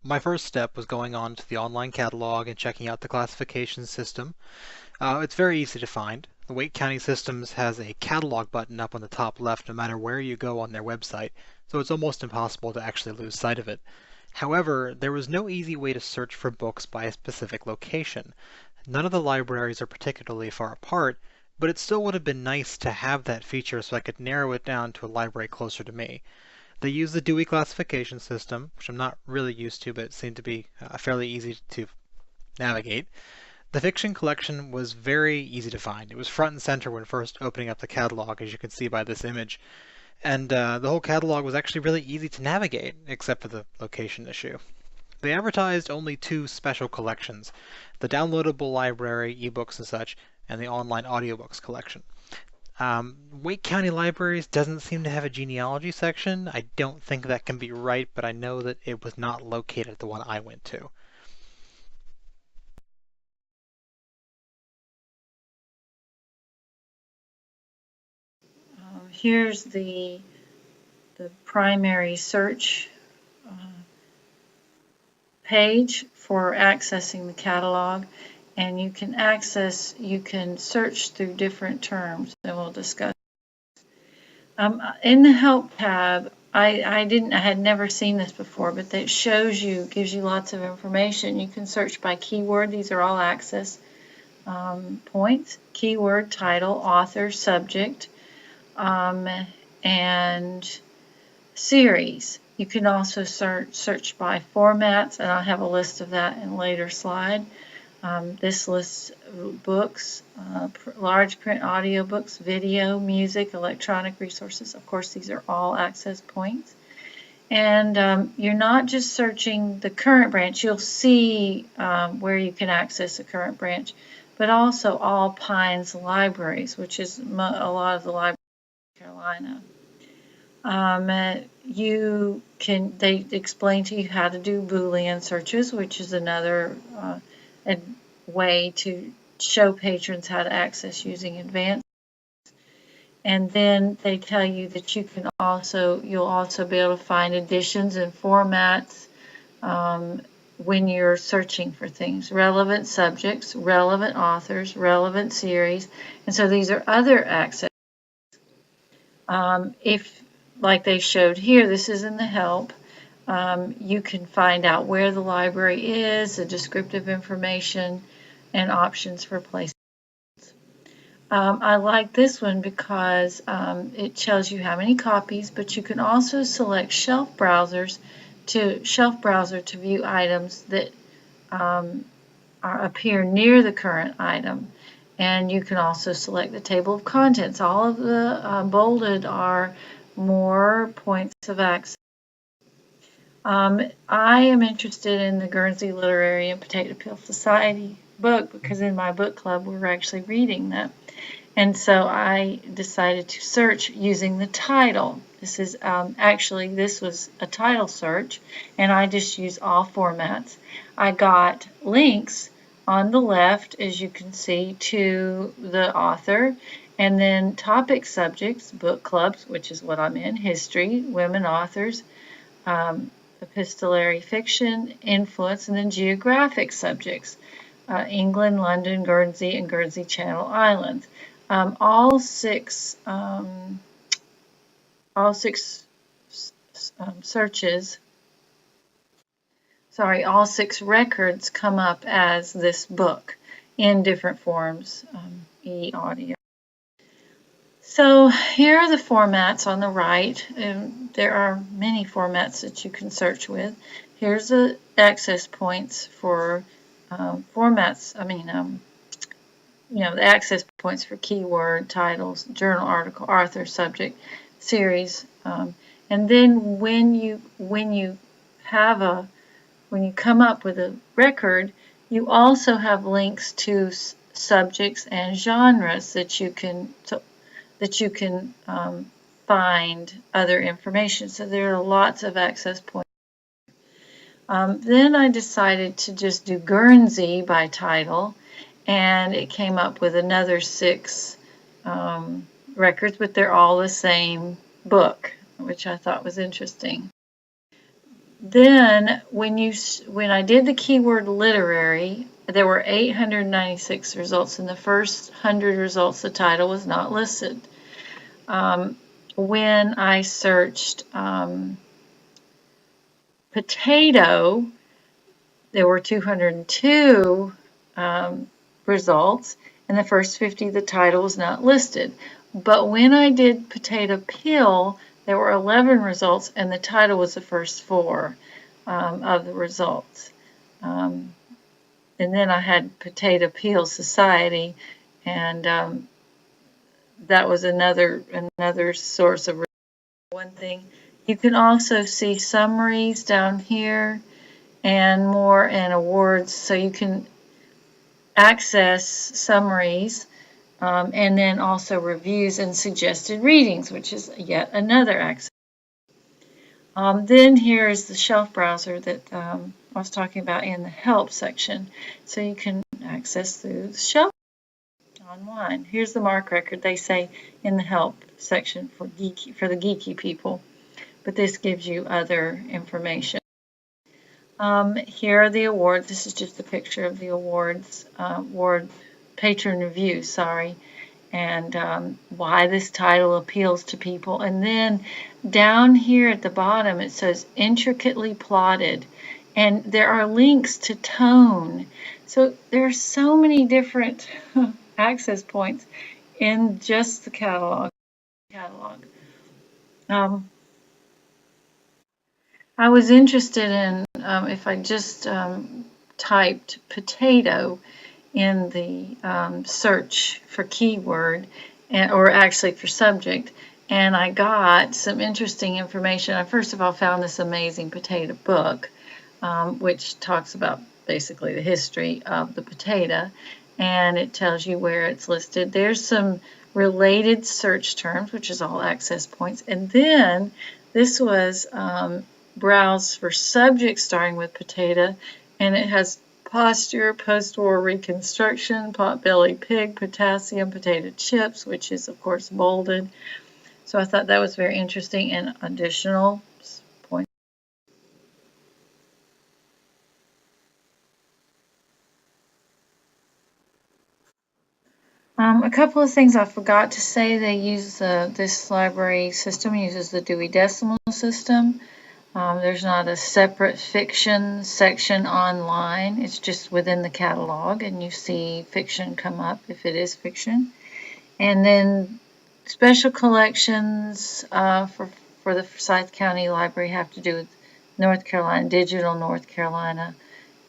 My first step was going on to the online catalog and checking out the classification system. It's very easy to find. The Wake County Systems has a catalog button up on the top left no matter where you go on their website, so it's almost impossible to actually lose sight of it. However, there was no easy way to search for books by a specific location. None of the libraries are particularly far apart, but it still would have been nice to have that feature so I could narrow it down to a library closer to me. They use the Dewey classification system, which I'm not really used to, but it seemed to be fairly easy to navigate. The fiction collection was very easy to find. It was front and center when first opening up the catalog, as you can see by this image. And the whole catalog was actually really easy to navigate, except for the location issue. They advertised only two special collections, the downloadable library, ebooks and such, and the online audiobooks collection. Wake County Libraries doesn't seem to have a genealogy section. I don't think that can be right, but I know that it was not located at the one I went to. Here's the primary search page for accessing the catalog, and you can search through different terms, and we'll discuss. In the help tab, I had never seen this before, but that gives you lots of information. You can search by keyword. These are all access points: keyword, title, author, subject, and series. You can also search by formats, and I'll have a list of that in a later slide. This lists books, large print audiobooks, video, music, electronic resources. Of course, these are all access points. And you're not just searching the current branch. You'll see where you can access the current branch, but also all Pines libraries, which is a lot of the libraries in Carolina. They explain to you how to do Boolean searches, which is another way to show patrons how to access using advanced. And then they tell you that you'll also be able to find editions and formats when you're searching for things. Relevant subjects, relevant authors, relevant series. And so these are other access. If, like they showed here, this is in the help, you can find out where the library is, the descriptive information, and options for placement. I like this one because it tells you how many copies, but you can also select shelf browser to view items that appear near the current item. And you can also select the table of contents. All of the bolded are more points of access. I am interested in the Guernsey Literary and Potato Peel Society book because in my book club we're actually reading that. And so I decided to search using the title. This was a title search, and I just used all formats. I got links on the left, as you can see, to the author, and then topic subjects, book clubs, which is what I'm in, history, women authors, epistolary fiction, influence, and then geographic subjects, England, London, Guernsey, and Guernsey Channel Islands. All six records come up as this book in different forms, e-audio. So here are the formats on the right. There are many formats that you can search with. Here's the access points for formats. The access points for keyword, titles, journal article, author, subject, series. And then when you come up with a record, you also have links to subjects and genres that you can find other information. So there are lots of access points. Then I decided to just do Guernsey by title, and it came up with another 6 records, but they're all the same book, which I thought was interesting. Then when I did the keyword literary, there were 896 results. In the first 100 results, the title was not listed. When I searched potato, there were 202 results. In the first 50, the title was not listed. But when I did potato peel, there were 11 results, and the title was the first 4 of the results. And then I had Potato Peel Society, and that was another source of one thing. You can also see summaries down here and more and awards, so you can access summaries and then also reviews and suggested readings, which is yet another access. Then here is the shelf browser that I was talking about in the help section, so you can access through the shelf online. Here's the MARC record, they say in the help section for the geeky people, but this gives you other information. Here are the awards. This is just a picture of the awards, award patron review, and why this title appeals to people. And then down here at the bottom it says intricately plotted, and there are links to tone. So there are so many different access points in just the catalog. I was interested in if I just typed potato in the search for keyword, or actually for subject, and I got some interesting information. I first of all found this amazing potato book, which talks about basically the history of the potato, and it tells you where it's listed. There's some related search terms, which is all access points, and then this was browse for subjects starting with potato, and it has posture, post-war reconstruction, pot-bellied pig, potassium, potato chips, which is of course bolded. So I thought that was very interesting and additional points. A couple of things I forgot to say. They use this library system uses the Dewey Decimal System. There's not a separate fiction section online. It's just within the catalog, and you see fiction come up if it is fiction. And then special collections for the Forsyth County Library have to do with North Carolina, Digital North Carolina,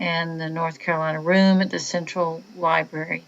and the North Carolina Room at the Central Library.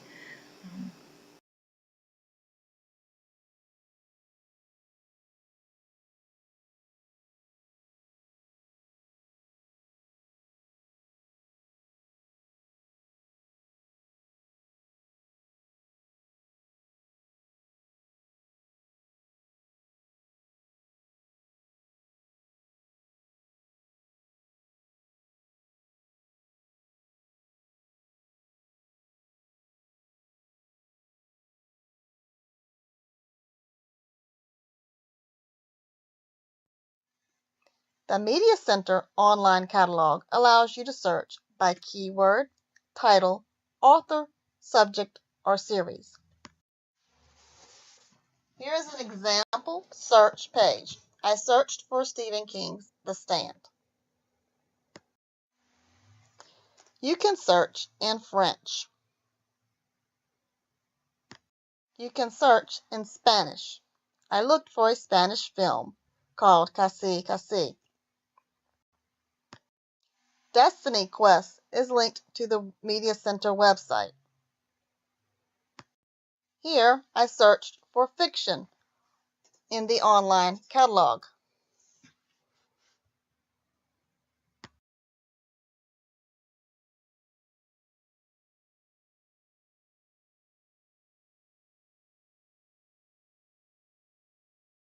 The Media Center online catalog allows you to search by keyword, title, author, subject, or series. Here is an example search page. I searched for Stephen King's The Stand. You can search in French. You can search in Spanish. I looked for a Spanish film called Casi Casi. Destiny Quest is linked to the Media Center website. Here I searched for fiction in the online catalog.